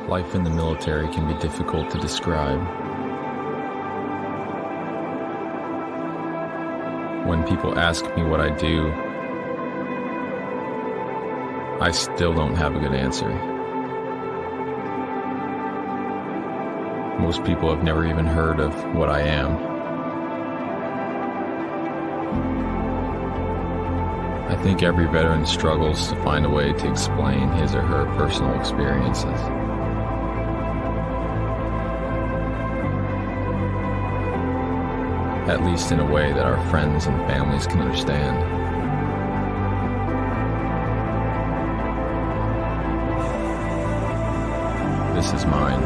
Life in the military can be difficult to describe. When people ask me what I do, I still don't have a good answer. Most people have never even heard of what I am. I think every veteran struggles to find a way to explain his or her personal experiences. At least in a way that our friends and families can understand. This is mine.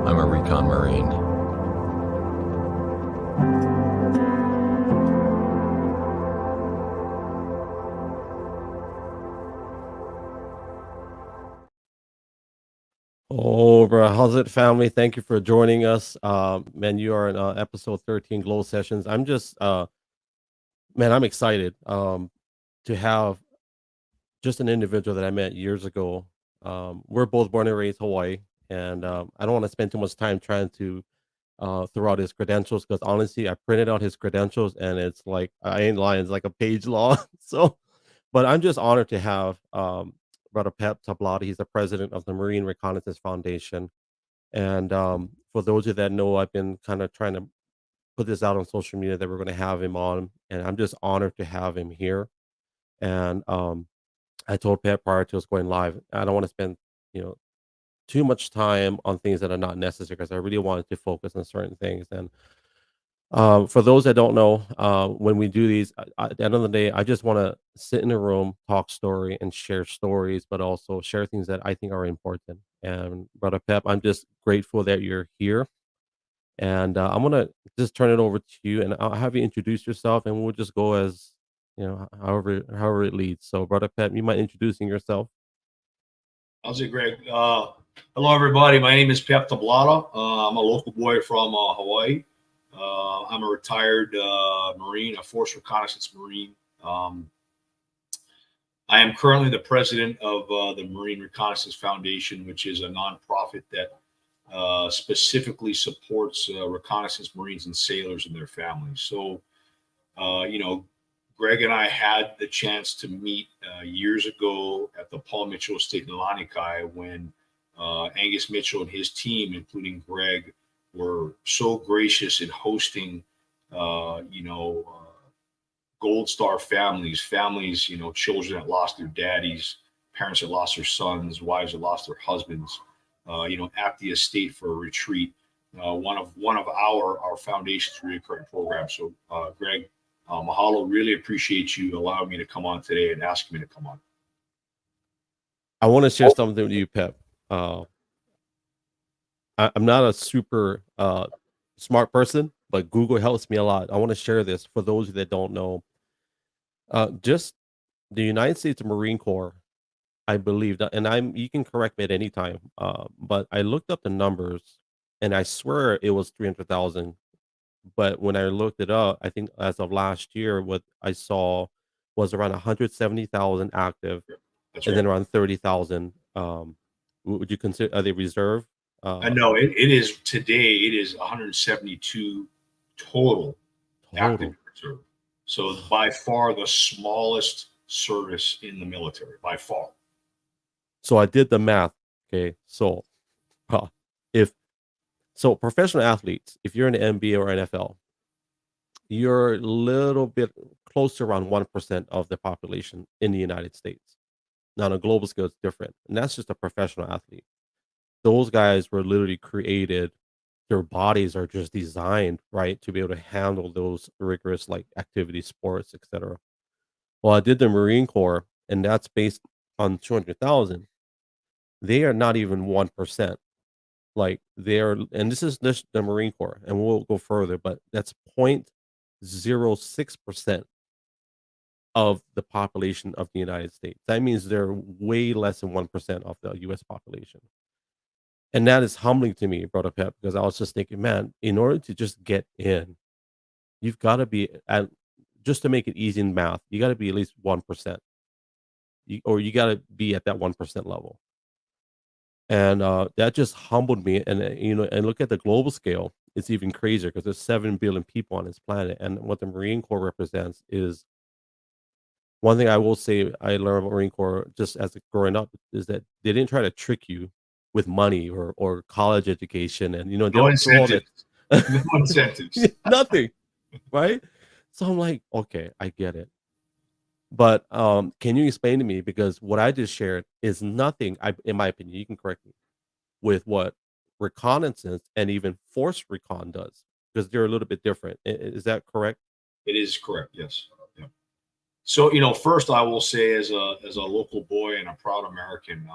I'm a Recon Marine. Oh, bro, how's it, family? Thank you for joining us. Man, you are in episode 13 gLo sessions. I'm just, man, I'm excited to have just an individual that I met years ago. We're both born and raised Hawaii, and I don't want to spend too much time trying to throw out his credentials because honestly, I printed out his credentials and it's like, I ain't lying, it's like a page long. So, but I'm just honored to have Brother Pep Tablada. He's the president of the Marine Reconnaissance Foundation. And for those of you that know, I've been kind of trying to put this out on social media that we're going to have him on, and I'm just honored to have him here. And I told Pat prior to us going live, I don't want to spend, you know, too much time on things that are not necessary because I really wanted to focus on certain things. And for those that don't know, when we do these, at the end of the day, I just want to sit in a room, talk story, and share stories, but also share things that I think are important. And Brother Pep, I'm just grateful that you're here. And I'm gonna just turn it over to you, and I'll have you introduce yourself, and we'll just go as you know, however it leads. So, Brother Pep, you mind introducing yourself? How's it, Greg? Hello, everybody. My name is Pep Tablada. I'm a local boy from Hawaii. I'm a retired Marine, a Force Reconnaissance Marine. I am currently the president of the Marine Reconnaissance Foundation, which is a nonprofit that specifically supports reconnaissance Marines and sailors and their families. So, you know, Greg and I had the chance to meet years ago at the Paul Mitchell Estate in Lanikai when Angus Mitchell and his team, including Greg, were so gracious in hosting, Gold Star families, you know, children that lost their daddies, parents that lost their sons, wives that lost their husbands, at the estate for a retreat. One of our foundation's reoccurring programs. So, Greg, mahalo. Really appreciate you allowing me to come on today and asking me to come on. I want to share something with you, Pep. I'm not a super smart person, but Google helps me a lot. I want to share this for those that don't know. Just the United States Marine Corps, I believe that, and you can correct me at any time. But I looked up the numbers, and I swear it was 300,000 But when I looked it up, I think as of last year, what I saw was around 170,000 active, That's and right. then around 30,000. Would you consider, are they reserve? No, it is today. It is 172 total active Total. reserve. So by far the smallest service in the military, by far. So I did the math. Okay, so huh, if so, professional athletes, if you're in the NBA or NFL, you're a little bit close to around 1% of the population in the United States. Now, on a global scale, it's different, and that's just a professional athlete. Those guys were literally created. Their bodies are just designed right to be able to handle those rigorous like activity, sports, etc. Well, I did the Marine Corps, and that's based on 200,000. They are not even 1%. Like they're, and this is this the Marine Corps, and we'll go further, but that's 0.06% of the population of the United States. That means they're way less than 1% of the US population. And that is humbling to me, Brother Pep, because I was just thinking, man, in order to just get in, you've got to be at, just to make it easy in math, you got to be at least 1%. Or you got to be at that 1% level. And that just humbled me. And and look at the global scale, it's even crazier because there's 7 billion people on this planet. And what the Marine Corps represents is one thing I will say I learned about Marine Corps just as growing up is that they didn't try to trick you with money or college education, and they No don't throw all that incentives. No incentives. nothing, right? So I'm like, okay, I get it. But can you explain to me, because what I just shared is nothing, in my opinion, you can correct me, with what reconnaissance and even force recon does, because they're a little bit different. Is that correct? It is correct. Yes. Yeah. So, first I will say as a local boy and a proud American,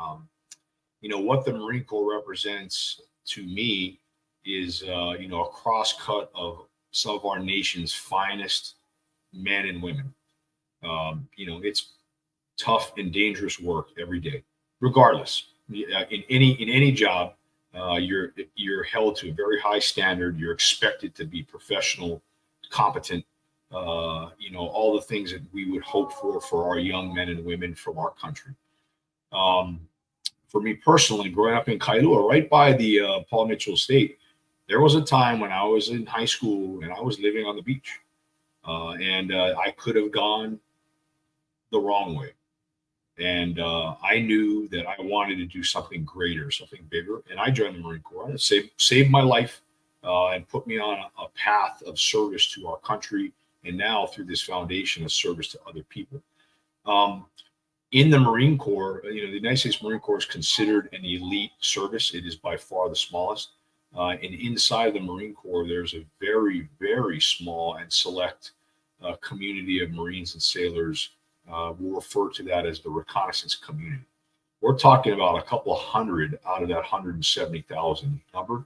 what the Marine Corps represents to me is, a cross cut of some of our nation's finest men and women. It's tough and dangerous work every day, regardless. In any job, you're held to a very high standard. You're expected to be professional, competent. All the things that we would hope for our young men and women from our country. Um, for me personally, growing up in Kailua, right by the Paul Mitchell Estate, there was a time when I was in high school and I was living on the beach, and I could have gone the wrong way. And I knew that I wanted to do something greater, something bigger, and I joined the Marine Corps. It saved my life and put me on a path of service to our country, and now through this foundation, of service to other people. Um, in the Marine Corps, the United States Marine Corps is considered an elite service. It is by far the smallest. And inside the Marine Corps, there's a very, very small and select community of Marines and sailors. We'll refer to that as the Reconnaissance Community. We're talking about a couple of hundred out of that 170,000 number.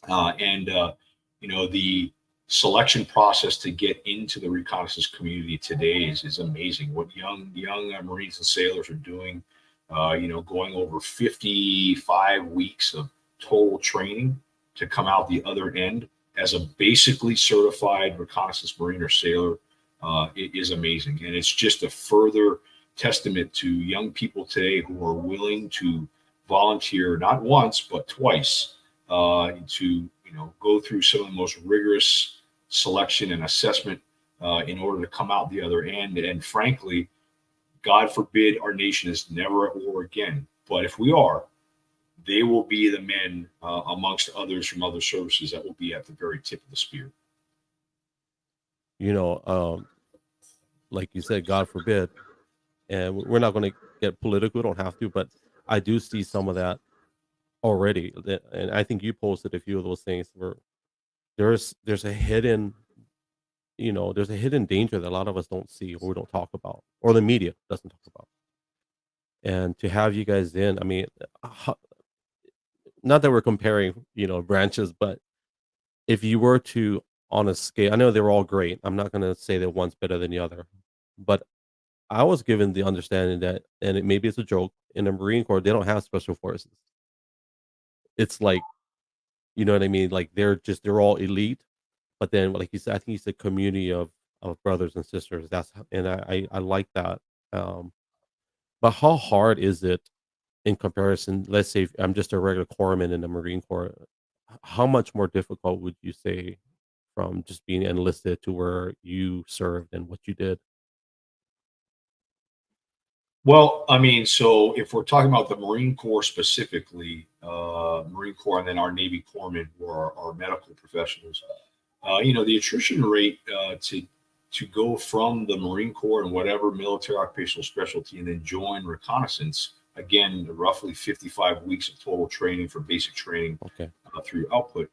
The selection process to get into the reconnaissance community today is amazing. What young Marines and sailors are doing, going over 55 weeks of total training to come out the other end as a basically certified reconnaissance Marine or sailor, it is amazing. And it's just a further testament to young people today who are willing to volunteer not once but twice, to go through some of the most rigorous selection and assessment in order to come out the other end. And frankly, God forbid our nation is never at war again. But if we are, they will be the men amongst others from other services that will be at the very tip of the spear. You know, um, like you said, God forbid, and we're not going to get political. We don't have to, but I do see some of that already, and I think you posted a few of those things where there's a hidden, there's a hidden danger that a lot of us don't see or we don't talk about, or the media doesn't talk about. And to have you guys in, I mean, not that we're comparing, branches, but if you were to, on a scale, I know they're all great. I'm not going to say that one's better than the other, but I was given the understanding that, and maybe it's a joke, in the Marine Corps they don't have special forces. It's like, you know what I mean? Like they're all elite, but then like you said, I think it's a community of brothers and sisters. And I like that. Um, but how hard is it in comparison? Let's say if I'm just a regular corpsman in the Marine Corps. How much more difficult would you say from just being enlisted to where you served and what you did? Well, I mean, so if we're talking about the Marine Corps specifically, Marine Corps and then our Navy corpsmen who are our medical professionals, the attrition rate to go from the Marine Corps and whatever military occupational specialty and then join reconnaissance, again, roughly 55 weeks of total training for basic training Okay. through output.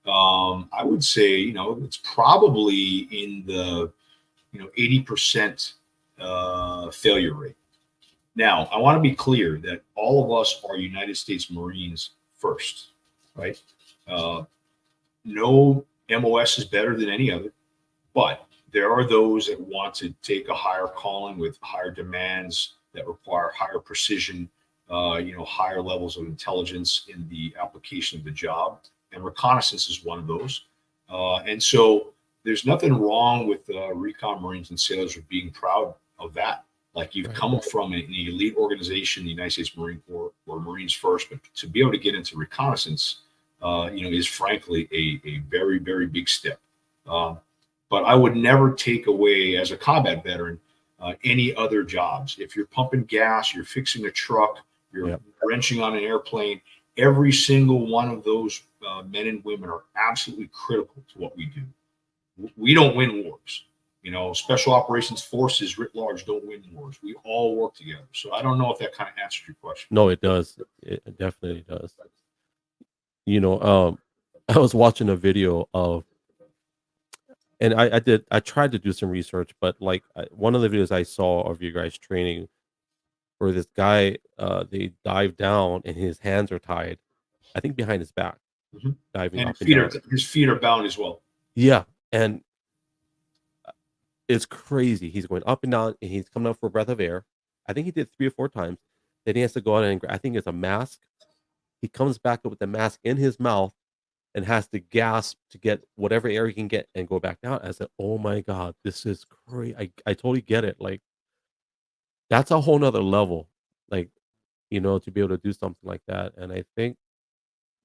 I would say, it's probably in the, 80% failure rate. Now, I want to be clear that all of us are United States Marines first, right? No MOS is better than any other, but there are those that want to take a higher calling with higher demands that require higher precision, higher levels of intelligence in the application of the job. And reconnaissance is one of those. And so there's nothing wrong with recon Marines and sailors with being proud of that. Like you've come from an elite organization, the United States Marine Corps or Marines first, but to be able to get into reconnaissance, is frankly a very, very big step. But I would never take away as a combat veteran any other jobs. If you're pumping gas, you're fixing a truck, you're wrenching on an airplane, every single one of those men and women are absolutely critical to what we do. We don't win wars. Special operations forces writ large don't win wars. We all work together. So I don't know if that kind of answers your question. No, it does. It definitely does. I was watching a video of, and I tried to do some research, but like one of the videos I saw of you guys training, where this guy, they dive down and his hands are tied, I think behind his back, diving And up and down. his feet are bound as well. Yeah, and it's crazy. He's going up and down, and he's coming up for a breath of air. I think he did 3 or 4 times. Then he has to go out and I think it's a mask. He comes back up with the mask in his mouth and has to gasp to get whatever air he can get and go back down. I said, "Oh my god, this is crazy." I totally get it. Like that's a whole nother level. Like, to be able to do something like that. And I think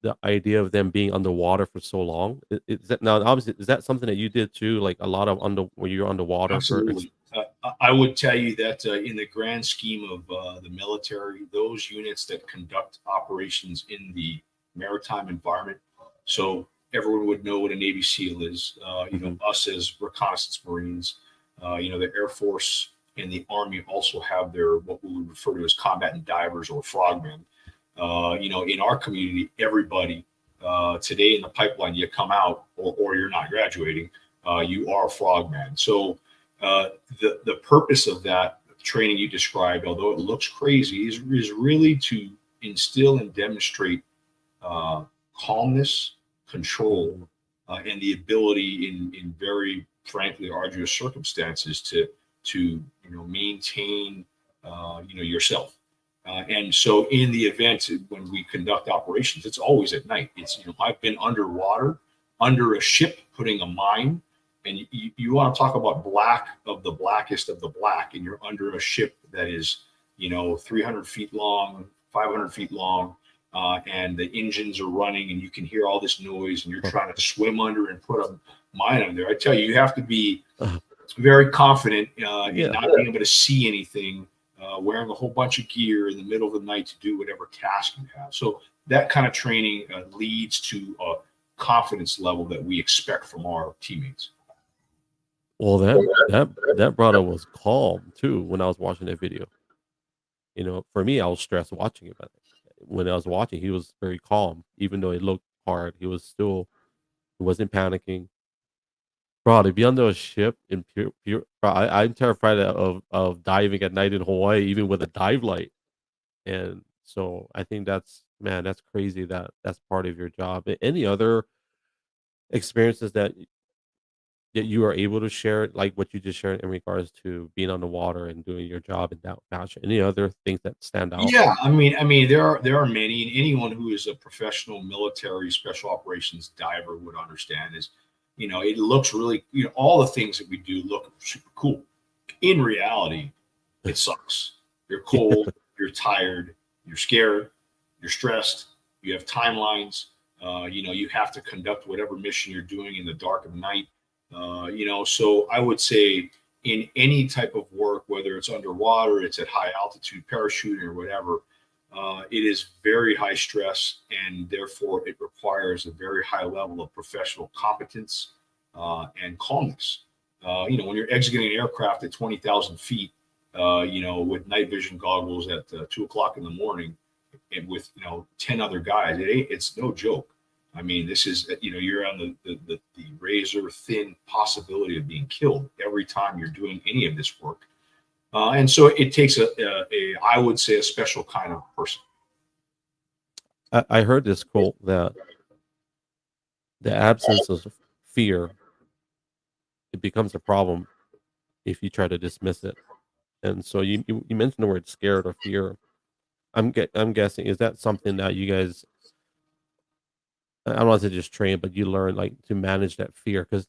the idea of them being underwater for so long, is that now obviously is that something that you did too? Like a lot of when you're underwater Absolutely. I would tell you that in the grand scheme of the military, those units that conduct operations in the maritime environment, so everyone would know what a Navy SEAL is. Us as Reconnaissance Marines, the Air Force and the Army also have their what we would refer to as combatant divers or frogmen. In our community, everybody today in the pipeline, you come out or you're not graduating, you are a frogman. So the purpose of that training you described, although it looks crazy, is really to instill and demonstrate calmness, control, and the ability in very frankly arduous circumstances to maintain yourself. And so in the event when we conduct operations, it's always at night. It's, I've been underwater, under a ship, putting a mine, and you want to talk about black of the blackest of the black, and you're under a ship that is, 300 feet long, 500 feet long, and the engines are running and you can hear all this noise and you're trying to swim under and put a mine under there. I tell you have to be very confident in not being able to see anything, wearing a whole bunch of gear in the middle of the night to do whatever task you have. So that kind of training leads to a confidence level that we expect from our teammates. Well, that brother was calm too when I was watching that video. For me, I was stressed watching it, but when I was watching, he was very calm, even though it looked hard. He wasn't panicking. Bro, to be under a ship in pure bro, I'm terrified of diving at night in Hawaii, even with a dive light. And so I think that's crazy that's part of your job. Any other experiences that you are able to share, like what you just shared in regards to being on the water and doing your job in that fashion? Any other things that stand out? Yeah, I mean, there are many, and anyone who is a professional military special operations diver would understand is, it looks really, all the things that we do look super cool. In reality, it sucks. You're cold, you're tired, you're scared, you're stressed, you have timelines, you have to conduct whatever mission you're doing in the dark of night. So I would say in any type of work, whether it's underwater, it's at high altitude parachuting or whatever, it is very high stress, and therefore it requires a very high level of professional competence and calmness. When you're exiting an aircraft at 20,000 feet, with night vision goggles at 2 o'clock in the morning, and with 10 other guys, it's no joke. I mean, this is you're on the razor thin possibility of being killed every time you're doing any of this work, and so it takes I would say a special kind of person. I heard this quote that the absence of fear, it becomes a problem if you try to dismiss it. And so you mentioned the word scared or fear. I'm guessing, is that something that you guys, I don't want to say just train, but you learn like to manage that fear? Because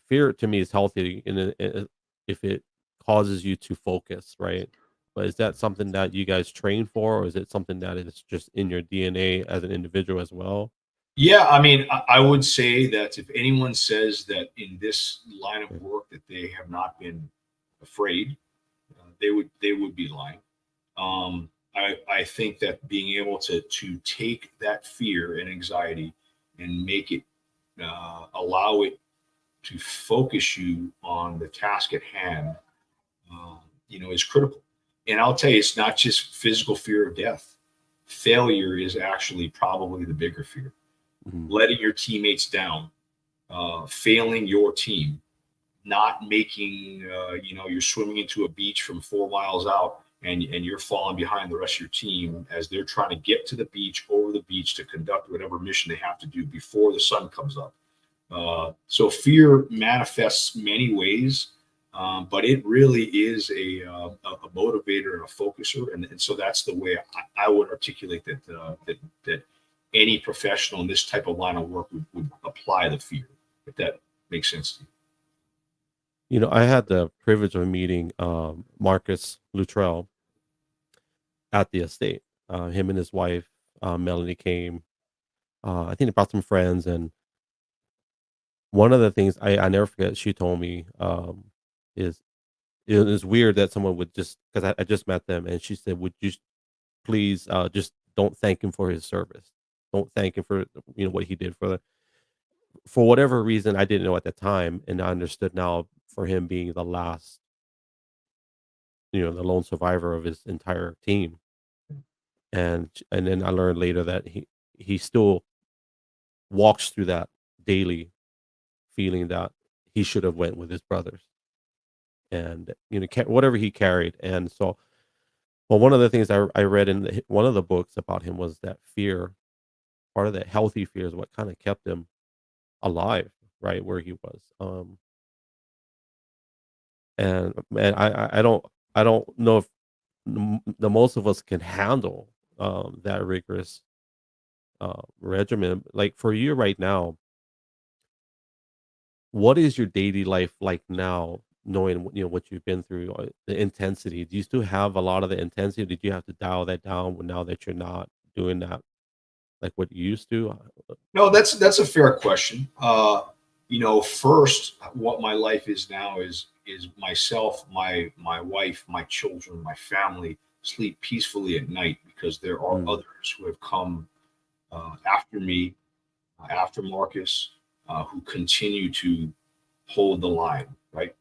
fear to me is healthy if it causes you to focus, right? But is that something that you guys train for, or is it something that is just in your DNA as an individual as well? Yeah, I mean, I would say that if anyone says that in this line of work that they have not been afraid, they would be lying. I think that being able to take that fear and anxiety and make it allow it to focus you on the task at hand, is critical. And I'll tell you, it's not just physical fear of death. Failure is actually probably the bigger fear. Mhm. Letting your teammates down, failing your team, not making, you're swimming into a beach from 4 miles out, and you're falling behind the rest of your team as they're trying to get to the beach, over the beach, to conduct whatever mission they have to do before the sun comes up. So fear manifests many ways, but it really is a motivator and a focuser, and so that's the way I would articulate that any professional in this type of line of work would apply the fear, if that makes sense to you. I had the privilege of meeting Marcus Luttrell at the estate. Him and his wife, Melanie, came. I think they brought some friends, and one of the things I never forget, she told me, is it is weird that someone would just, because I just met them, and she said, "Would you please just don't thank him for his service. Don't thank him for what he did for whatever reason I didn't know at the time, and I understood now, for him being the last, the lone survivor of his entire team." And then I learned later that he still walks through that daily, feeling that he should have went with his brothers, and whatever he carried. And so, well, one of the things I read in one of the books about him was that fear, part of that healthy fear, is what kind of kept him alive, right where he was. And I don't know if the most of us can handle that rigorous regimen. Like for you right now, what is your daily life like now, knowing what you've been through, the intensity? Do you still have a lot of the intensity? Or did you have to dial that down now that you're not doing that like what you used to? No, that's a fair question. First, what my life is now is myself, my wife, my children, my family sleep peacefully at night, because there are Mm. others who have come after me, after Marcus, who continue to hold the line, right?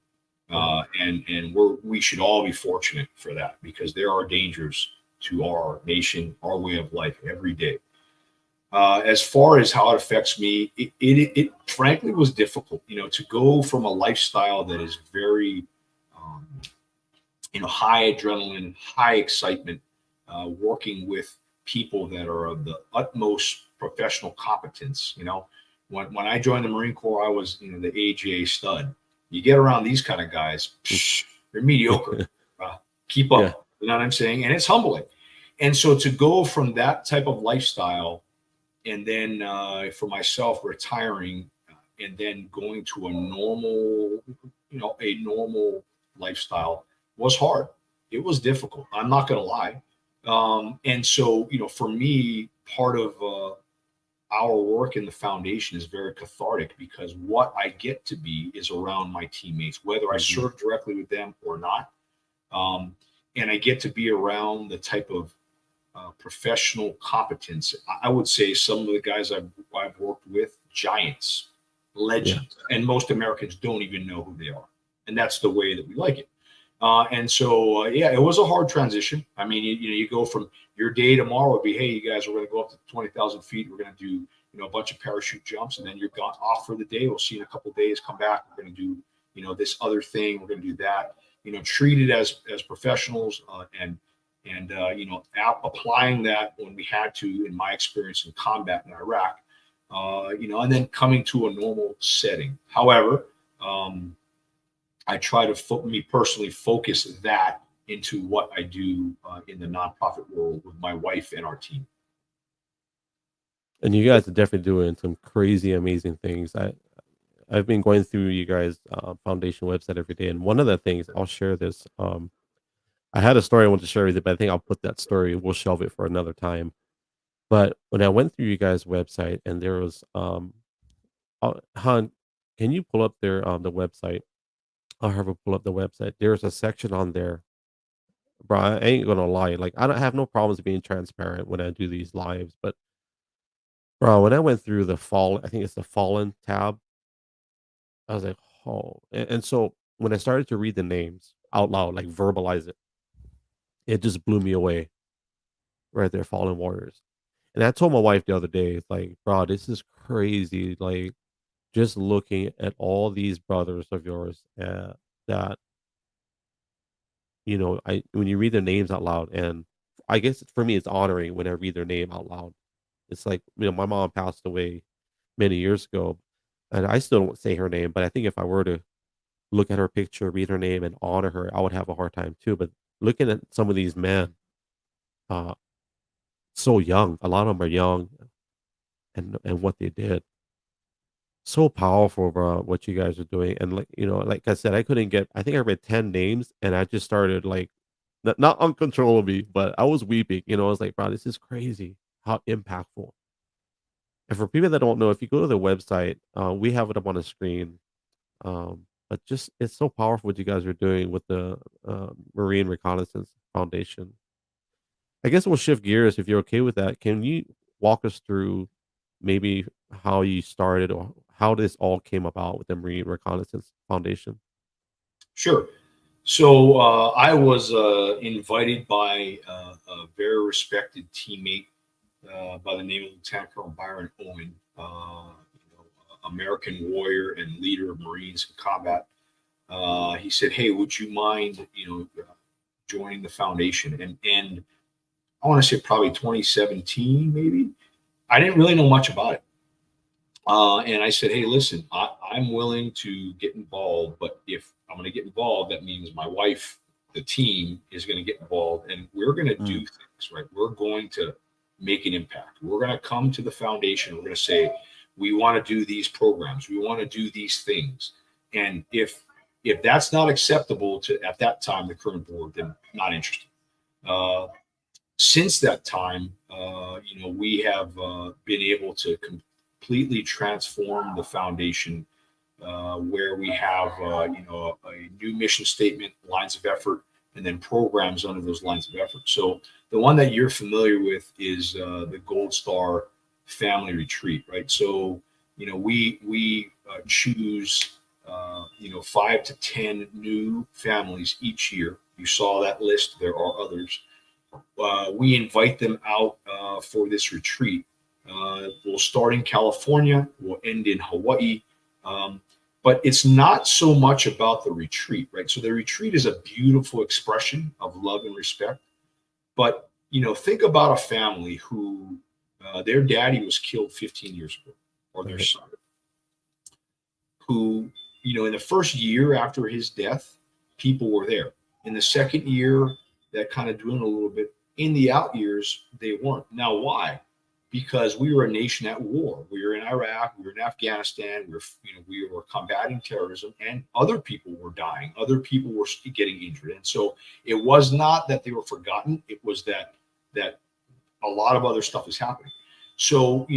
And we should all be fortunate for that, because there are dangers to our nation, our way of life every day. As far as how it affects me, it frankly was difficult, to go from a lifestyle that is very, high adrenaline, high excitement, working with people that are of the utmost professional competence. When I joined the Marine Corps, I was, the AJA stud. You get around these kind of guys, they're mediocre. Keep up. Yeah. You know what I'm saying? And it's humbling. And so to go from that type of lifestyle, and then for myself retiring and then going to a normal, a normal lifestyle was hard. It was difficult. I'm not going to lie. And so, for me, part of our work in the foundation is very cathartic, because what I get to be is around my teammates, whether I serve directly with them or not. And I get to be around the type of professional competence. I would say some of the guys I've worked with, giants, legends, and most Americans don't even know who they are. And that's the way that we like it. And so, it was a hard transition. I mean, you go from your day tomorrow would be, hey, you guys are going to go up to 20,000 feet. We're going to do, a bunch of parachute jumps, and then you're gone off for the day. We'll see you in a couple of days. Come back. We're going to do, this other thing. We're going to do that. Treated as professionals, and applying that when we had to, in my experience in combat in Iraq, and then coming to a normal setting. However, I try to me personally focus that into what I do in the nonprofit world with my wife and our team. And you guys are definitely doing some crazy, amazing things. I've been going through you guys' foundation website every day, and one of the things, I'll share this. I had a story I want to share with you, but I think I'll put that story. We'll shelve it for another time. But when I went through you guys' website, and there was, Han, can you pull up there the website? I'll have her pull up the website. There's a section on there, bro. I ain't gonna lie. Like, I don't have no problems being transparent when I do these lives, but bro, when I went through I think it's the Fallen tab. I was like, oh, and so when I started to read the names out loud, like verbalize it, it just blew me away. Right there, Fallen Warriors. And I told my wife the other day, it's like, bro, this is crazy. Like, just looking at all these brothers of yours that when you read their names out loud, and I guess for me, it's honoring when I read their name out loud. It's like, my mom passed away many years ago, and I still don't say her name, but I think if I were to look at her picture, read her name, and honor her, I would have a hard time too. But looking at some of these men, uh, so young, a lot of them are young, and what they did, so powerful, bro. What you guys are doing, and like I said, I think I read 10 names, and I just started like, not uncontrollably, but I was weeping. I was like, bro, this is crazy, how impactful. And for people that don't know, if you go to the website, we have it up on the screen. But just, it's so powerful what you guys are doing with the Marine Reconnaissance Foundation. I guess we'll shift gears if you're okay with that. Can you walk us through maybe how you started, or how this all came about with the Marine Reconnaissance Foundation? Sure. So I was invited by a very respected teammate by the name of Lieutenant Colonel Byron Owen, American warrior and leader of Marines in combat. He said, "Hey, would you mind, joining the foundation?" And I want to say probably 2017, maybe. I didn't really know much about it. And I said, "Hey, listen, I'm willing to get involved, but if I'm going to get involved, that means my wife, the team, is going to get involved, and we're going to do things, right? We're going to make an impact. We're going to come to the foundation. We're going to say, we want to do these programs. We want to do these things. And if that's not acceptable to, at that time, the current board, then not interested." Since that time, we have been able to completely transform the foundation, where we have, a new mission statement, lines of effort, and then programs under those lines of effort. So the one that you're familiar with is the Gold Star Family Retreat, right? So, we choose, 5 to 10 new families each year. You saw that list. There are others. We invite them out for this retreat. We'll start in California. We'll end in Hawaii. But it's not so much about the retreat, right? So the retreat is a beautiful expression of love and respect. But, think about a family who their daddy was killed 15 years ago, or their son, who, in the first year after his death, people were there. In the second year, that kind of dwindled a little bit. In the out years, they weren't. Now, why? because we were a nation at war. We were in Iraq, we were in Afghanistan, we were combating terrorism, and other people were dying, other people were getting injured. And so it was not that they were forgotten, it was that a lot of other stuff is happening. So,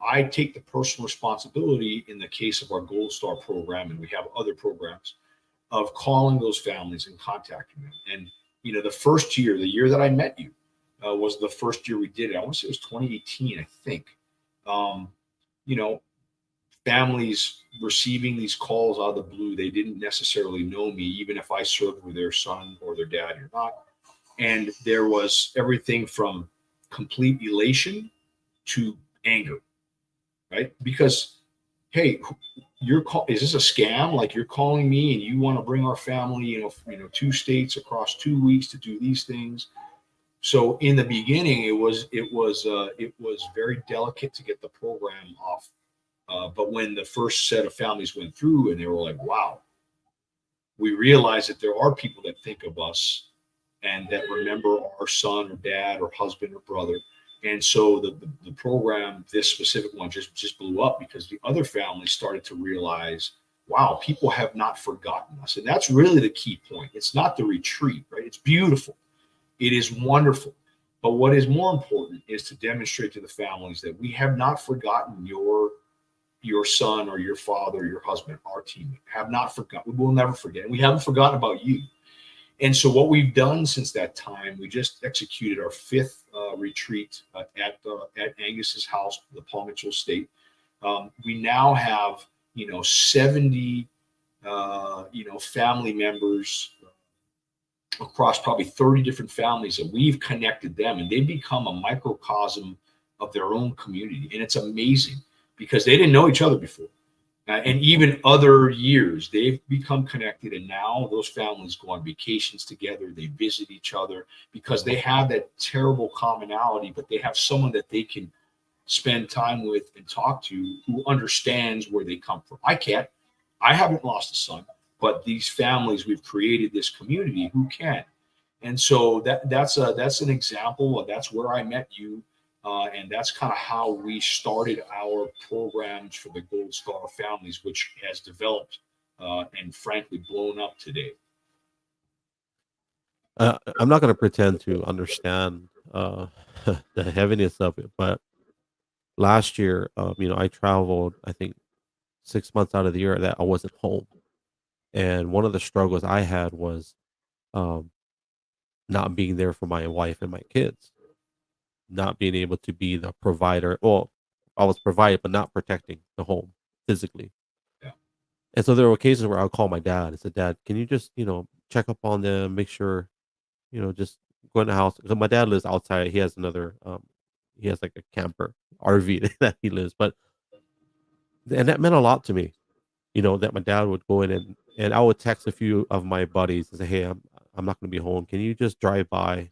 I take the personal responsibility in the case of our Gold Star program, and we have other programs, of calling those families and contacting them. And, the first year, the year that I met you, was the first year we did it. I want to say it was 2018, I think. Families receiving these calls out of the blue, they didn't necessarily know me, even if I served with their son or their dad or not. And there was everything from complete elation to anger, right? Because, hey, is this a scam? Like, you're calling me and you want to bring our family, 2 states across 2 weeks to do these things. So in the beginning, it was very delicate to get the program off. But when the first set of families went through and they were like, wow, we realized that there are people that think of us and that remember our son or dad or husband or brother. And so the program, this specific one, just blew up because the other families started to realize, wow, people have not forgotten us. And that's really the key point. It's not the retreat, right? It's beautiful. It is wonderful. But what is more important is to demonstrate to the families that we have not forgotten your son or your father or your husband, our teammate. Have not forgotten. We will never forget. And we haven't forgotten about you. And so what we've done since that time, we just executed our 5th retreat at Angus's house, the Palm Mitchell State. We now have 70 family members across probably 30 different families that we've connected them, and they've become a microcosm of their own community. And it's amazing because they didn't know each other before. And even other years, they've become connected. And now those families go on vacations together. They visit each other because they have that terrible commonality, but they have someone that they can spend time with and talk to who understands where they come from. I haven't lost a son, but these families, we've created this community who can. And so that's an example. That's where I met you. And that's kind of how we started our programs for the Gold Star families, which has developed and frankly blown up today. I'm not going to pretend to understand the heaviness of it, but last year, I traveled, I think 6 months out of the year that I wasn't home. And one of the struggles I had was not being there for my wife and my kids, not being able to be the provider. Well, I was provided, but not protecting the home physically. Yeah. And so there were occasions where I'll call my dad and say, Dad, can you just, check up on them, make sure, just go in the house. Because my dad lives outside. He has he has like a camper RV that he lives. And that meant a lot to me, that my dad would go in and I would text a few of my buddies and say, hey, I'm not going to be home. Can you just drive by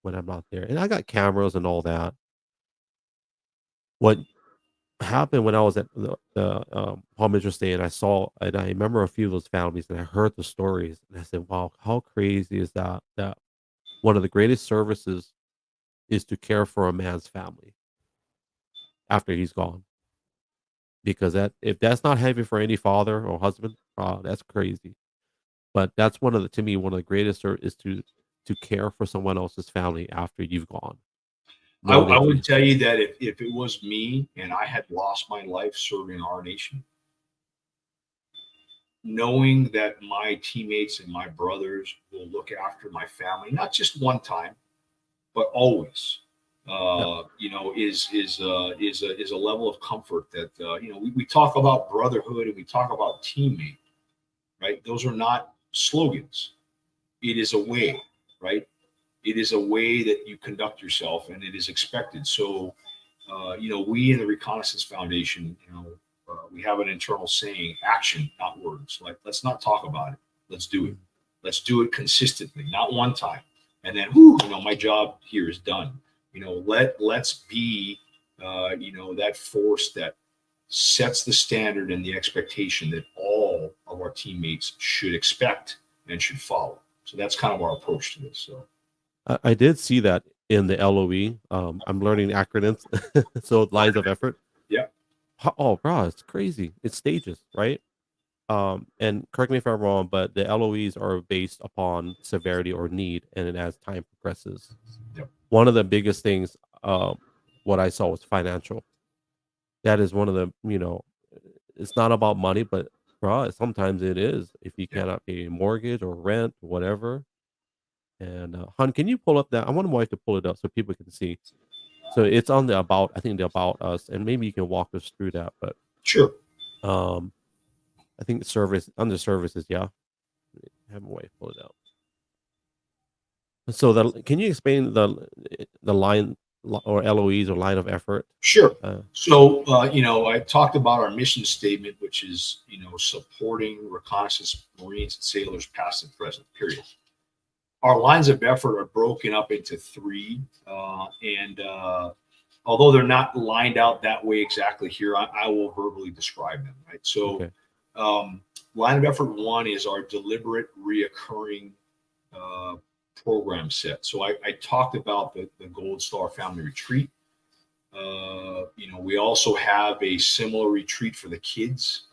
when I'm not there? And I got cameras and all that. What happened when I was at the Palm Mitchell State and I remember a few of those families and I heard the stories and I said, wow, how crazy is that one of the greatest services is to care for a man's family after he's gone. Because if that's not heavy for any father or husband, that's crazy. But that's one of the greatest is to care for someone else's family after you've gone. I would tell you that if it was me and I had lost my life serving our nation, knowing that my teammates and my brothers will look after my family, not just one time, but always, is a level of comfort that, we talk about brotherhood and we talk about teammate, right? Those are not slogans. It is a way, right? It is a way that you conduct yourself and it is expected. So, we in the Reconnaissance Foundation, we have an internal saying, action, not words. Like, let's not talk about it. Let's do it. Let's do it consistently, not one time. And then, my job here is done. Let's be, that force that sets the standard and the expectation that all of our teammates should expect and should follow. So that's kind of our approach to this. So I did see that in the LOE. I'm learning acronyms, so lines of effort. Yeah. Oh, bro, it's crazy. It's stages, right? And correct me if I'm wrong, but the LOEs are based upon severity or need, and then as time progresses, Yep. one of the biggest things, what I saw was financial. That is one of the, it's not about money, but bro, sometimes it is. If you Yeah. cannot pay a mortgage or rent, whatever. And Hun, can you pull up that? I want my wife to pull it up so people can see. So it's on the about, I think the about us, and maybe you can walk us through that. But Sure. um, I think service under services, yeah. Have my wife pull it out. So can you explain the line or LOEs or line of effort? Sure. Uh, So, I talked about our mission statement, which is, supporting reconnaissance Marines and sailors past and present, period. Our lines of effort are broken up into three. And although they're not lined out that way exactly here, I will verbally describe them, right? So, okay. Line of effort one is our deliberate reoccurring uh, program set. So I talked about the Gold Star Family Retreat. We also have a similar retreat for the kids.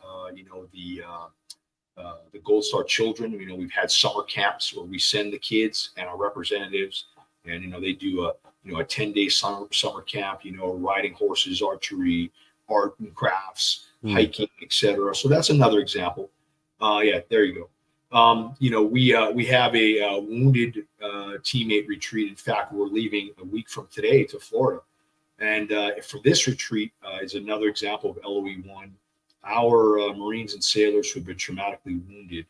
The Gold Star children. We've had summer camps where we send the kids and our representatives, and they do a 10-day summer camp. Riding horses, archery, art and crafts, hiking, etc. So that's another example. Yeah, there you go. We have a wounded teammate retreat. In fact, we're leaving a week from today to Florida. And for this retreat is another example of LOE1. Our Marines and sailors who have been traumatically wounded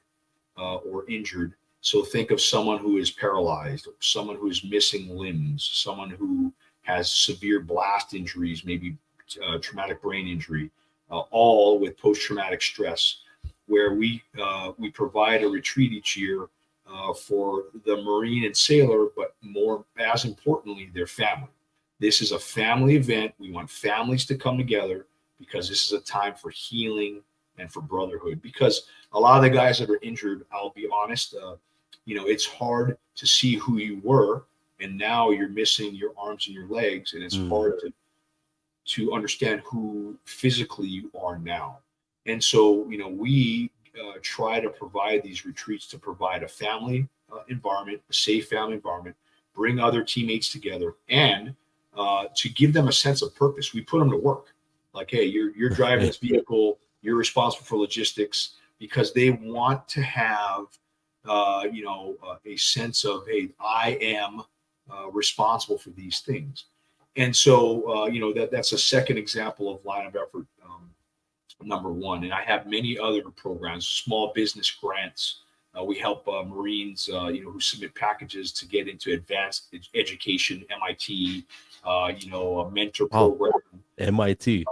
or injured. So think of someone who is paralyzed, someone who is missing limbs, someone who has severe blast injuries, maybe traumatic brain injury, all with post-traumatic stress, where we provide a retreat each year for the Marine and sailor, but more as importantly, their family. This is a family event. We want families to come together because this is a time for healing and for brotherhood. Because a lot of the guys that are injured, I'll be honest, it's hard to see who you were, and now you're missing your arms and your legs, and it's hard to understand who physically you are now. And so, we try to provide these retreats to provide a family environment, a safe family environment, bring other teammates together, and to give them a sense of purpose. We put them to work. Like, hey, you're driving this vehicle, you're responsible for logistics, because they want to have, a sense of, hey, I am responsible for these things. And so, that's a second example of line of effort number one. And I have many other programs, small business grants. We help Marines, who submit packages to get into advanced education, MIT, a mentor program. MIT.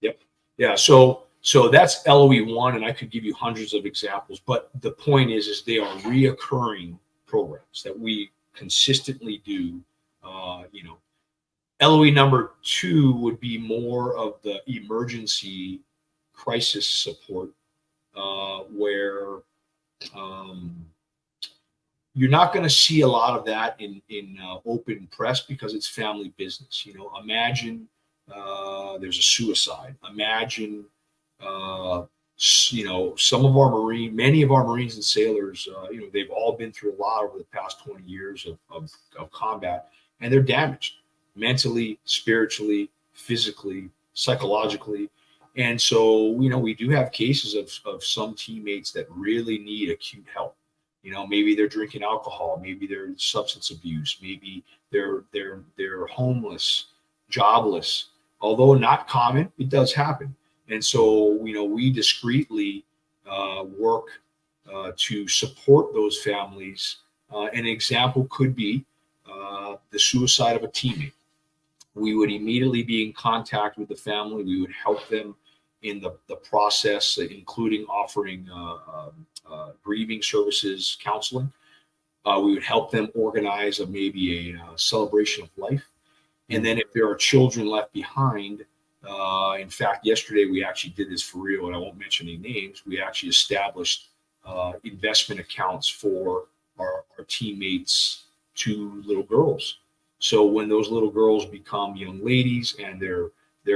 Yep. Yeah. So that's LOE1, and I could give you hundreds of examples. But the point is they are reoccurring programs that we consistently do. LOE number two would be more of the emergency crisis support, where you're not going to see a lot of that in open press because it's family business. Imagine there's a suicide. Imagine many of our Marines and sailors, they've all been through a lot over the past 20 years of combat, and they're damaged mentally, spiritually, physically, psychologically. And so, we do have cases of some teammates that really need acute help. Maybe they're drinking alcohol, maybe they're substance abuse, maybe they're homeless, jobless. Although not common, it does happen. And so, we discreetly work to support those families. An example could be the suicide of a teammate. We would immediately be in contact with the family. We would help them in the process, including offering grieving services, counseling. We would help them organize maybe a celebration of life. And then if there are children left behind, in fact, yesterday we actually did this for real, and I won't mention any names. We actually established investment accounts for our teammates' two little girls. So when those little girls become young ladies and they're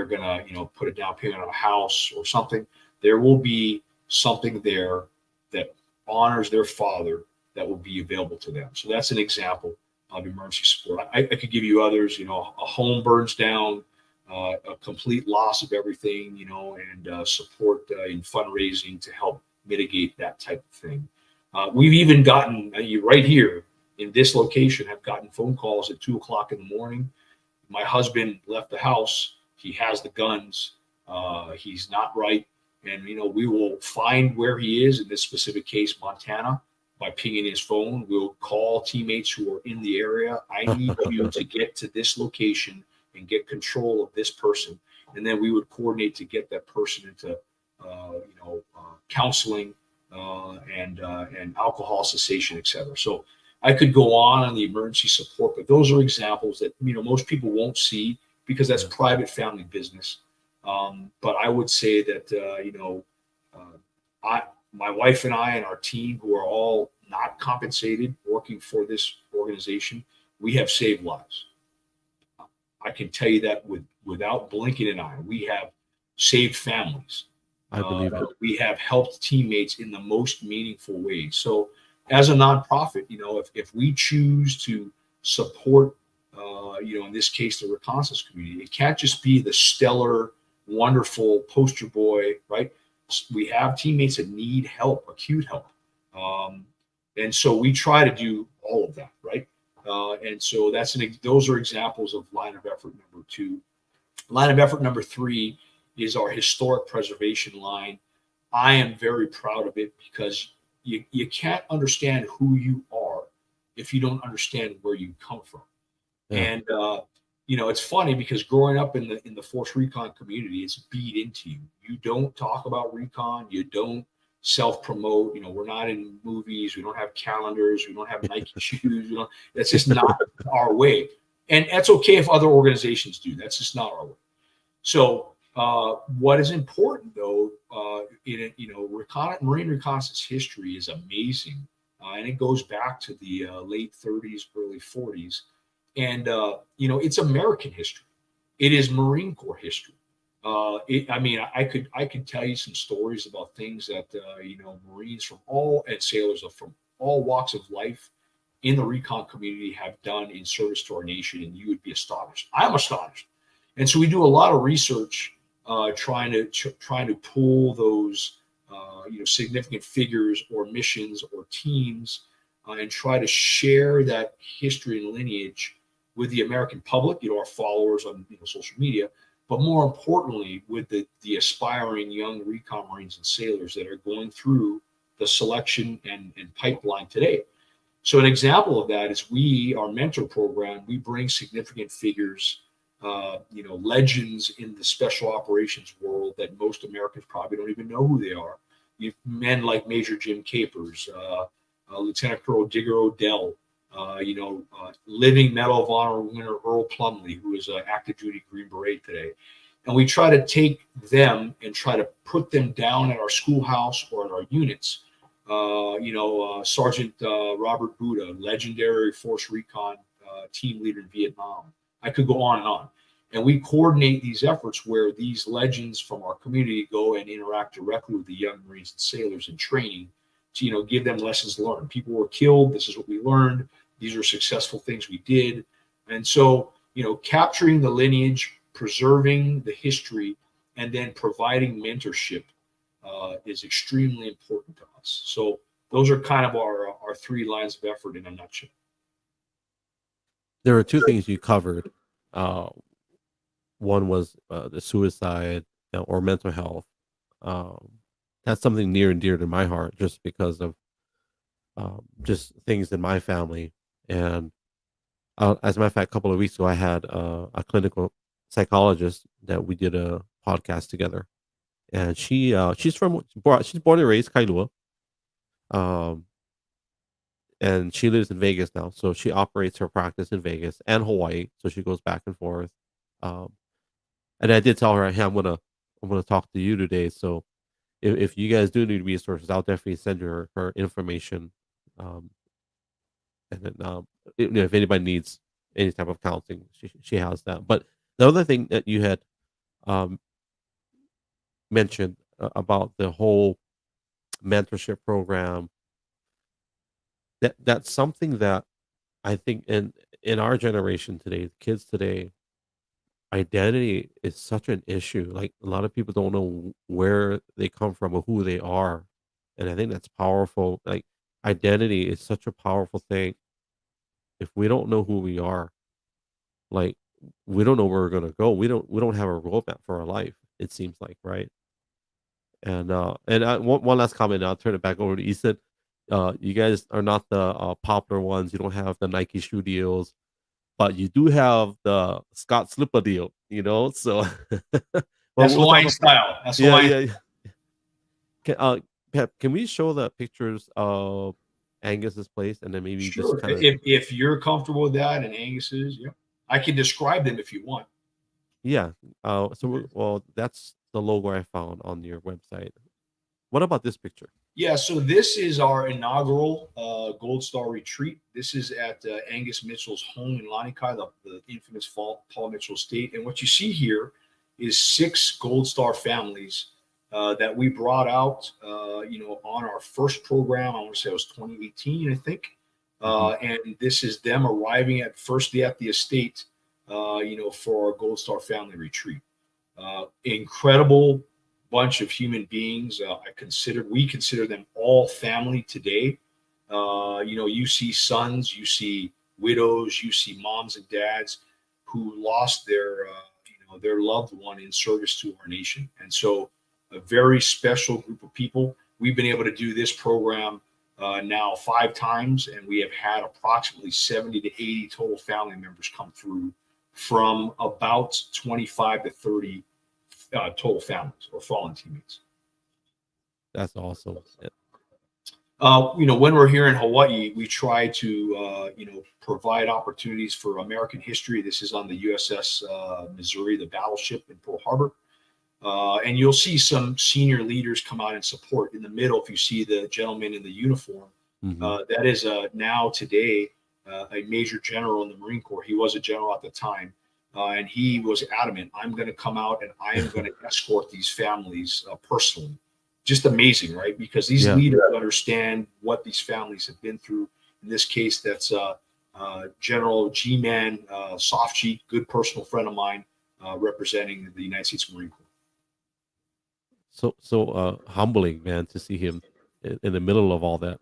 gonna put a down payment on a house or something, there will be something there that honors their father that will be available to them. So that's an example of emergency support. I could give you others. A home burns down, a complete loss of everything, and support in fundraising to help mitigate that type of thing. We've even gotten right here in this location have gotten phone calls at 2 o'clock in the morning. My husband left the house. He has the guns. He's not right. And, we will find where he is in this specific case, Montana, by pinging his phone. We'll call teammates who are in the area. I need you to get to this location and get control of this person. And then we would coordinate to get that person into, counseling and alcohol cessation, et cetera. So I could go on the emergency support, but those are examples that, most people won't see because that's private family business. But I would say that, my wife and I and our team, who are all not compensated working for this organization, we have saved lives. I can tell you that without blinking an eye. We have saved families. I believe it. We have helped teammates in the most meaningful ways. So as a nonprofit, if we choose to support, in this case, the reconnaissance community, it can't just be the stellar, wonderful poster boy, right? We have teammates that need help, acute help. And so we try to do all of that, right? And so those are examples of line of effort number 2. Line of effort number 3 is our historic preservation line. I am very proud of it because you can't understand who you are if you don't understand where you come from. Yeah. And it's funny because growing up in the Force Recon community, it's beat into you. You don't talk about recon. You don't self-promote. We're not in movies. We don't have calendars. We don't have Nike shoes. That's just not our way. And that's okay if other organizations do. That's just not our way. So what is important, though, Marine Reconnaissance history is amazing. And it goes back to the late 30s, early 40s. And, it's American history. It is Marine Corps history. I could tell you some stories about things that, Marines and sailors from all walks of life in the recon community have done in service to our nation, and you would be astonished. I'm astonished. And so we do a lot of research trying to pull those, significant figures or missions or teams and try to share that history and lineage with the American public, our followers on social media, but more importantly, with the aspiring young recon Marines and sailors that are going through the selection and pipeline today. So an example of that is our mentor program, we bring significant figures, legends in the special operations world that most Americans probably don't even know who they are. You have men like Major Jim Capers, Lieutenant Colonel Digger Odell, living Medal of Honor winner Earl Plumley, who is an active duty Green Beret today. And we try to take them and try to put them down at our schoolhouse or at our units. Sergeant Robert Buda, legendary Force Recon team leader in Vietnam. I could go on and on. And we coordinate these efforts where these legends from our community go and interact directly with the young Marines and sailors in training to, give them lessons learned. People were killed. This is what we learned. These are successful things we did. And so, capturing the lineage, preserving the history, and then providing mentorship is extremely important to us. So those are kind of our 3 lines of effort in a nutshell. There are 2 things you covered. One was the suicide or mental health. That's something near and dear to my heart, just because of just things in my family. And as a matter of fact, a couple of weeks ago, I had a clinical psychologist that we did a podcast together, and she's born and raised Kailua, and she lives in Vegas now. So she operates her practice in Vegas and Hawaii. So she goes back and forth. And I did tell her, hey, I'm gonna talk to you today. So if you guys do need resources, I'll definitely send her information. And then if anybody needs any type of counseling. She has that. But the other thing that you had um, mentioned about the whole mentorship program, that's something that I think in our generation today, kids today, identity is such an issue. Like a lot of people don't know where they come from or who they are. And I think that's powerful. Like identity is such a powerful thing. If we don't know who we are, like we don't know where we're gonna go. We don't have a roadmap for our life, it seems like, right? One last comment, I'll turn it back over to you. Said you guys are not the popular ones. You don't have the Nike shoe deals, but you do have the Scott Slipper deal, So, well, That's we'll talk Hawaiian about, style. That's yeah, Hawaiian. yeah. Yeah. Pep, can we show the pictures of Angus's place and then maybe just Sure. kind of, If you're comfortable with that and Angus is, yeah, I can describe them if you want. yeah. Well, that's the logo I found on your website. What about this picture? Yeah, so this is our inaugural Gold Star retreat. This is at Angus Mitchell's home in Lanikai, the infamous Paul Mitchell estate. And what you see here is 6 Gold Star families that we brought out, on our first program. I want to say it was 2018, I think. And this is them arriving at the estate, for our Gold Star family retreat. Incredible bunch of human beings. We consider them all family today. You see sons, you see widows, you see moms and dads who lost their loved one in service to our nation. And so a very special group of people. We've been able to do this program now 5 times, and we have had approximately 70 to 80 total family members come through from about 25 to 30 total families or fallen teammates. That's awesome. When we're here in Hawaii, we try to, provide opportunities for American history. This is on the USS Missouri, the battleship in Pearl Harbor. And you'll see some senior leaders come out and support. In the middle, if you see the gentleman in the uniform, that is now today a major general in the Marine Corps. He was a general at the time. And he was adamant, I'm going to come out and I am going to escort these families personally. Just amazing, right? Because these leaders understand what these families have been through. In this case, that's General G-Man Soft Cheek, good personal friend of mine, representing the United States Marine Corps. So humbling, man, to see him in the middle of all that.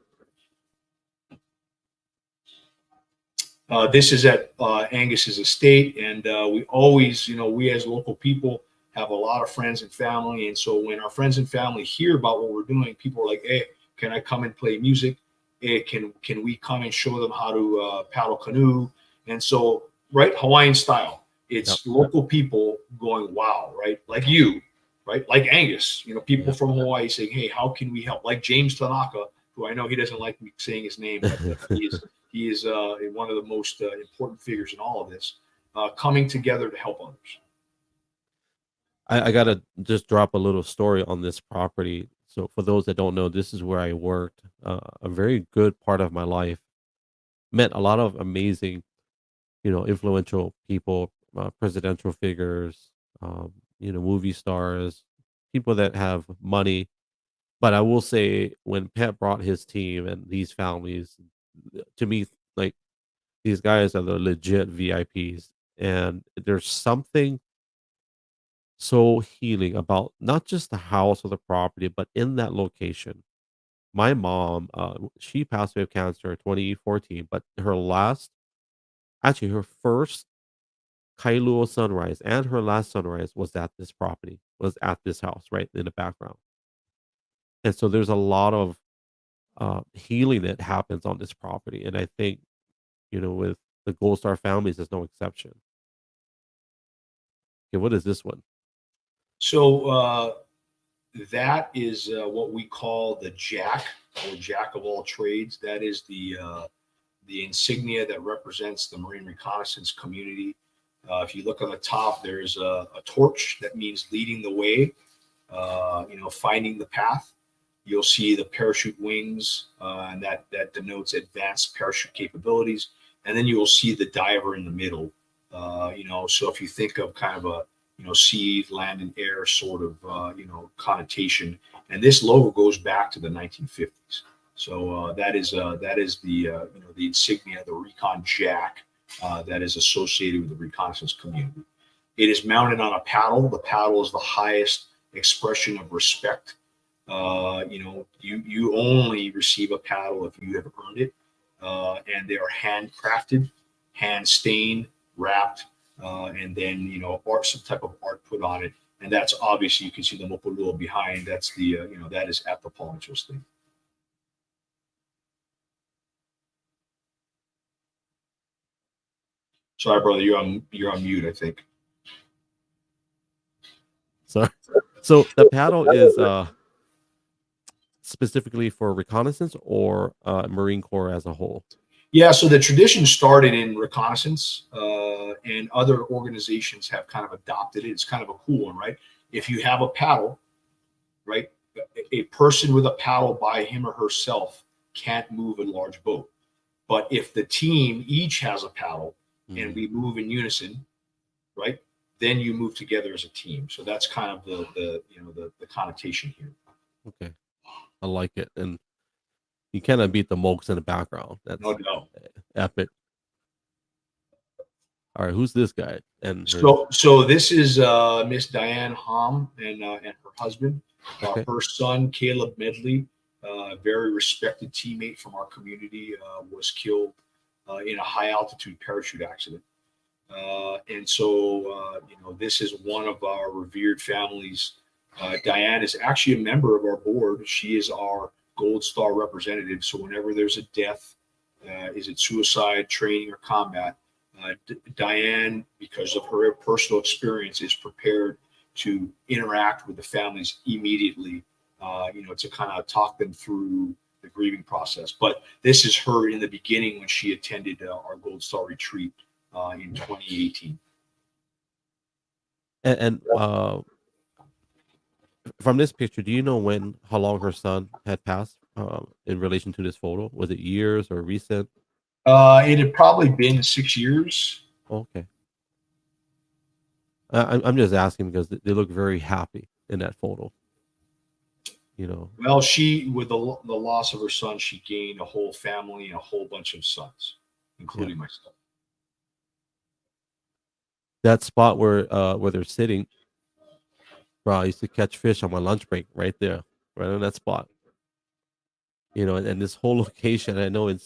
This is at Angus's estate, and we always, we as local people have a lot of friends and family. And so when our friends and family hear about what we're doing, people are like, "Hey, can I come and play music? Hey, can we come and show them how to paddle canoe?" And so, right, Hawaiian style. It's local people going, "Wow," right? Like you, right? Like Angus, people from Hawaii saying, "Hey, how can we help?" Like James Tanaka, who I know he doesn't like me saying his name, but he is one of the most important figures in all of this, coming together to help others. I gotta just drop a little story on this property. So for those that don't know, this is where I worked a very good part of my life. Met a lot of amazing, influential people, presidential figures, movie stars, people that have money. But I will say, when Pat brought his team and these families, to me, like these guys are the legit VIPs, and there's something so healing about not just the house or the property, but in that location. My mom, she passed away of cancer in 2014, but her first Kailua sunrise and her last sunrise was at this property, was at this house, right in the background. And so there's a lot of healing that happens on this property. And I think, with the Gold Star families, there's no exception. Okay, what is this one? So that is what we call the Jack, or Jack of all trades. That is the insignia that represents the Marine Reconnaissance Community. If you look on the top, there's a torch that means leading the way, finding the path. You'll see the parachute wings, and that denotes advanced parachute capabilities. and then you will see the diver in the middle. So if you think of kind of a sea, land, and air sort of connotation, and this logo goes back to the 1950s. So that is the the insignia, the Recon Jack, that is associated with the reconnaissance community. It is mounted on a paddle. The paddle is the highest expression of respect. You only receive a paddle if you have earned it, and they are handcrafted, hand stained, wrapped, and then some type of art put on it. And that's obviously, you can see the Mopoluo behind. That's the that is at the Palmitos thing. Sorry, brother, you're on mute, I think. So the paddle is specifically for reconnaissance or Marine Corps as a whole? Yeah, so the tradition started in reconnaissance, and other organizations have kind of adopted it. It's kind of a cool one, right? If you have a paddle, right, a person with a paddle by him or herself can't move a large boat. But if the team each has a paddle and we move in unison, right, then you move together as a team. So that's kind of the connotation here. Okay, I like it, and you cannot beat the Mokes in the background. That's No. epic. All right, who's this guy? And so this is Miss Diane Hom and her husband. Okay. Her son Caleb Medley, very respected teammate from our community, was killed in a high altitude parachute accident. And so this is one of our revered families. Diane is actually a member of our board. She is our Gold Star representative. So whenever there's a death, is it suicide, training, or combat, Diane, because of her personal experience, is prepared to interact with the families immediately, to kind of talk them through the grieving process. But this is her in the beginning when she attended our Gold Star retreat in 2018. And from this picture, do you know how long her son had passed in relation to this photo? Was it years or recent? It had probably been 6 years. Okay. I'm just asking because they look very happy in that photo. Well, with the loss of her son, she gained a whole family and a whole bunch of sons, including myself. That spot where they're sitting, bro, I used to catch fish on my lunch break right there, right on that spot. And this whole location, I know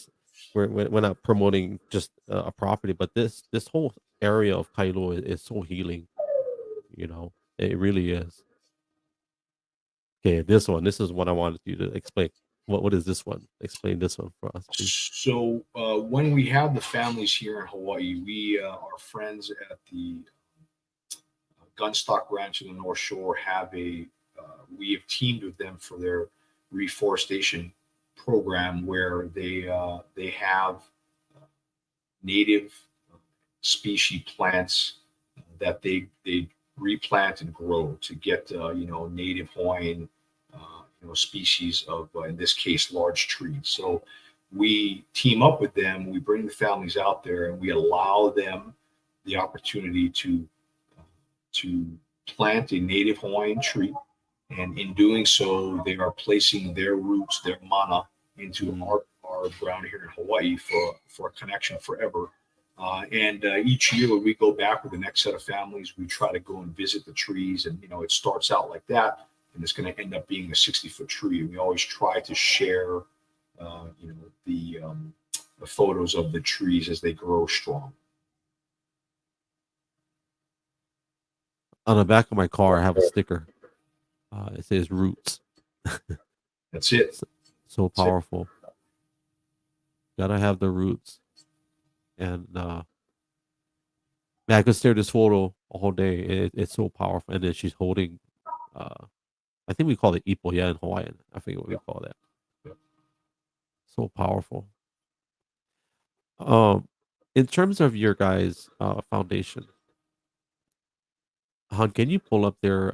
we're not promoting just a property, but this whole area of gLo is so healing. It really is. Okay, this is what I wanted you to explain. What is this one? Explain this one for us, please. So when we have the families here in Hawaii, we our friends at the Gunstock Ranch in the North Shore we have teamed with them for their reforestation program, where they have native species plants that they replant and grow to get native Hawaiian species of, in this case, large trees. So we team up with them, we bring the families out there, and we allow them the opportunity to plant a native Hawaiian tree. And in doing so, they are placing their roots, their mana, into our ground here in Hawaii for a connection forever. And each year when we go back with the next set of families, we try to go and visit the trees. And, it starts out like that, and it's going to end up being a 60-foot tree. And we always try to share, the photos of the trees as they grow strong. On the back of my car, I have a sticker. It says roots. That's it. So powerful. Gotta have the roots. And I could stare at this photo all day. It's so powerful. And then she's holding, I think we call it ipoya in Hawaiian. I forget what we call that. So powerful. In terms of your guys' foundation, Han, can you pull up their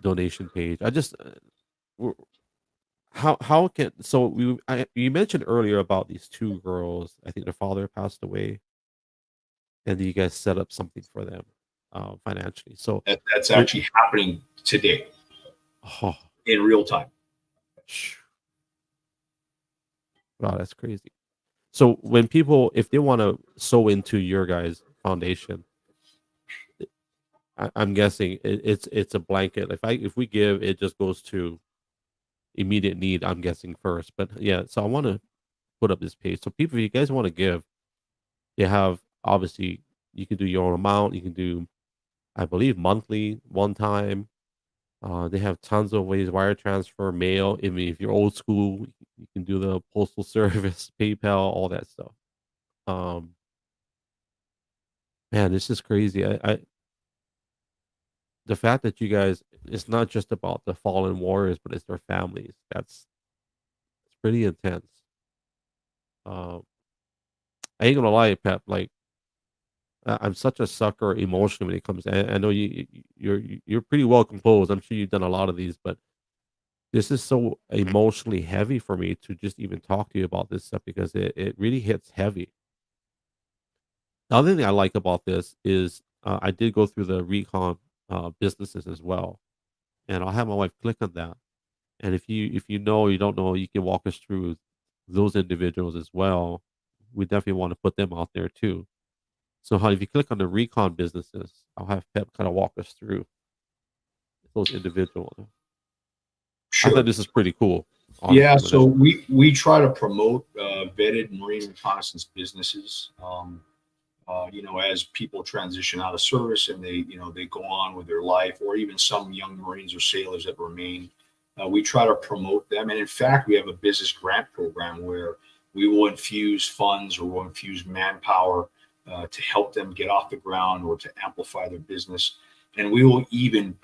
donation page? how can so you mentioned earlier about these two girls. I think their father passed away, and you guys set up something for them financially. So, That's when, actually happening today oh, in real time. wow, that's crazy. So when people, if they want to sew into your guys' foundation, I'm guessing it's a blanket. If we give, it just goes to immediate need. I'm guessing first, but yeah. So I want to put up this page. So people, if you guys want to give, they have obviously you can do your own amount. You can do, I believe, monthly, one time. They have tons of ways: wire transfer, mail. I mean, if you're old school, you can do the postal service, PayPal, all that stuff. Um, man, this is crazy. The fact that you guys, it's not just about the fallen warriors, but it's their families. It's pretty intense. Um, I ain't gonna lie, Pep. Like I'm such a sucker emotionally when it comes. I know you're pretty well composed. I'm sure you've done a lot of these, but this is so emotionally heavy for me to just even talk to you about this stuff because it really hits heavy. The other thing I like about this is I did go through the recon businesses as well, and I'll have my wife click on that. And if you know or you don't know, you can walk us through those individuals as well. We definitely want to put them out there too. So how if you click on the recon businesses, I'll have Pep kind of walk us through those individuals. I thought Sure. this is pretty cool, Yeah, honestly. When so I we try to promote vetted marine reconnaissance businesses. As people transition out of service and they go on with their life, or even some young Marines or sailors that remain, we try to promote them. And in fact, we have a business grant program where we will infuse funds or we'll infuse manpower to help them get off the ground or to amplify their business. And we will even,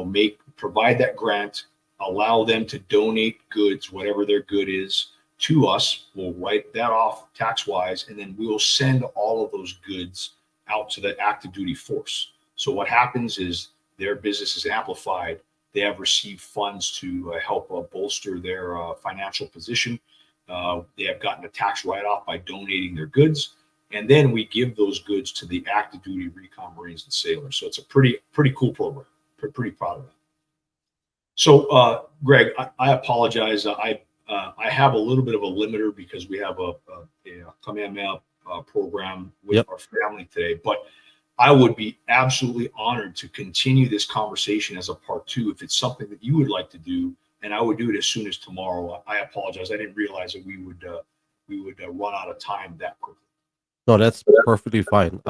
make provide that grant, allow them to donate goods, whatever their good is, to us. We'll write that off tax wise, and then we will send all of those goods out to the active duty force. So what happens is their business is amplified. They have received funds to help bolster their financial position. They have gotten a tax write off by donating their goods. And then we give those goods to the active duty recon Marines and sailors. So it's a pretty cool program. Pretty proud of it. So, Greg, I apologize. I have a little bit of a limiter because we have a Kamehameha program with yep. our family today. But I would be absolutely honored to continue this conversation as a part two if it's something that you would like to do, and I would do it as soon as tomorrow. I apologize. I didn't realize that we would run out of time that quickly. No, that's perfectly fine.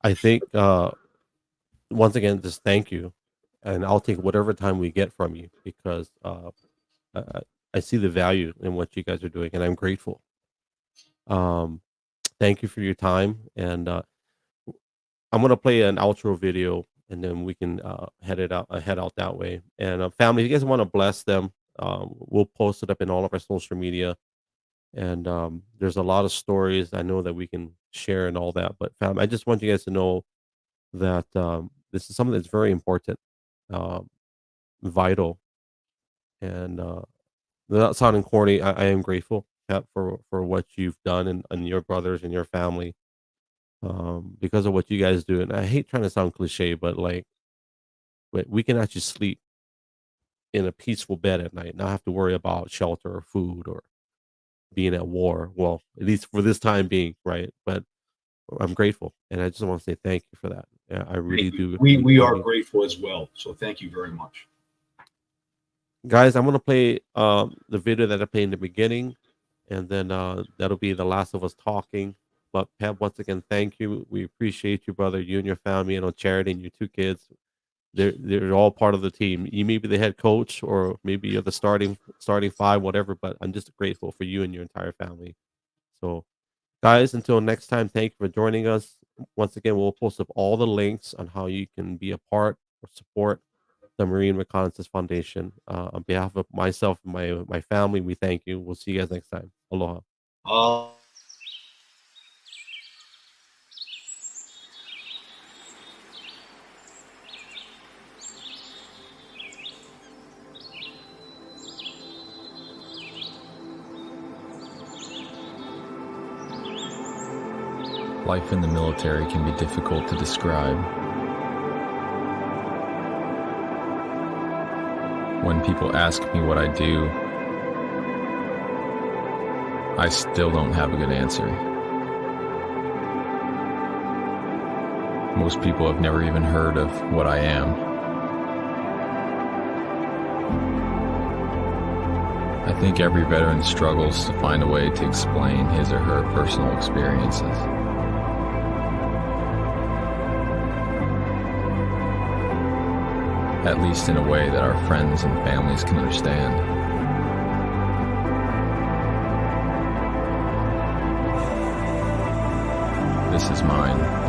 I think once again, just thank you, and I'll take whatever time we get from you because I, I I see the value in what you guys are doing, and I'm grateful. Um, thank you for your time, and I'm gonna play an outro video, and then we can head out that way. And family, if you guys want to bless them, we'll post it up in all of our social media. And there's a lot of stories I know that we can share and all that. But fam, I just want you guys to know that this is something that's very important, um, vital, and without sounding corny, I am grateful for what you've done and your brothers and your family because of what you guys do. And I hate trying to sound cliche, but like, but we can actually sleep in a peaceful bed at night, not have to worry about shelter or food or being at war. Well, at least for this time being, right? But I'm grateful, and I just want to say thank you for that. Yeah, I really Thank you. do. We I are mean, grateful as well. So thank you very much. guys, I'm gonna play the video that I played in the beginning, and then that'll be the last of us talking. But Pep, once again, thank you. We appreciate you, brother. You and your family, and on Charity and your two kids. They're all part of the team. You may be the head coach, or maybe you're the starting five, whatever. But I'm just grateful for you and your entire family. So, guys, until next time, thank you for joining us. Once again, we'll post up all the links on how you can be a part or support the Marine Reconnaissance Foundation. On behalf of myself and my family, we thank you. We'll see you guys next time. Aloha. Uh, Life in the military can be difficult to describe. When people ask me what I do, I still don't have a good answer. Most people have never even heard of what I am. I think every veteran struggles to find a way to explain his or her personal experiences. At least in a way that our friends and families can understand. This is mine.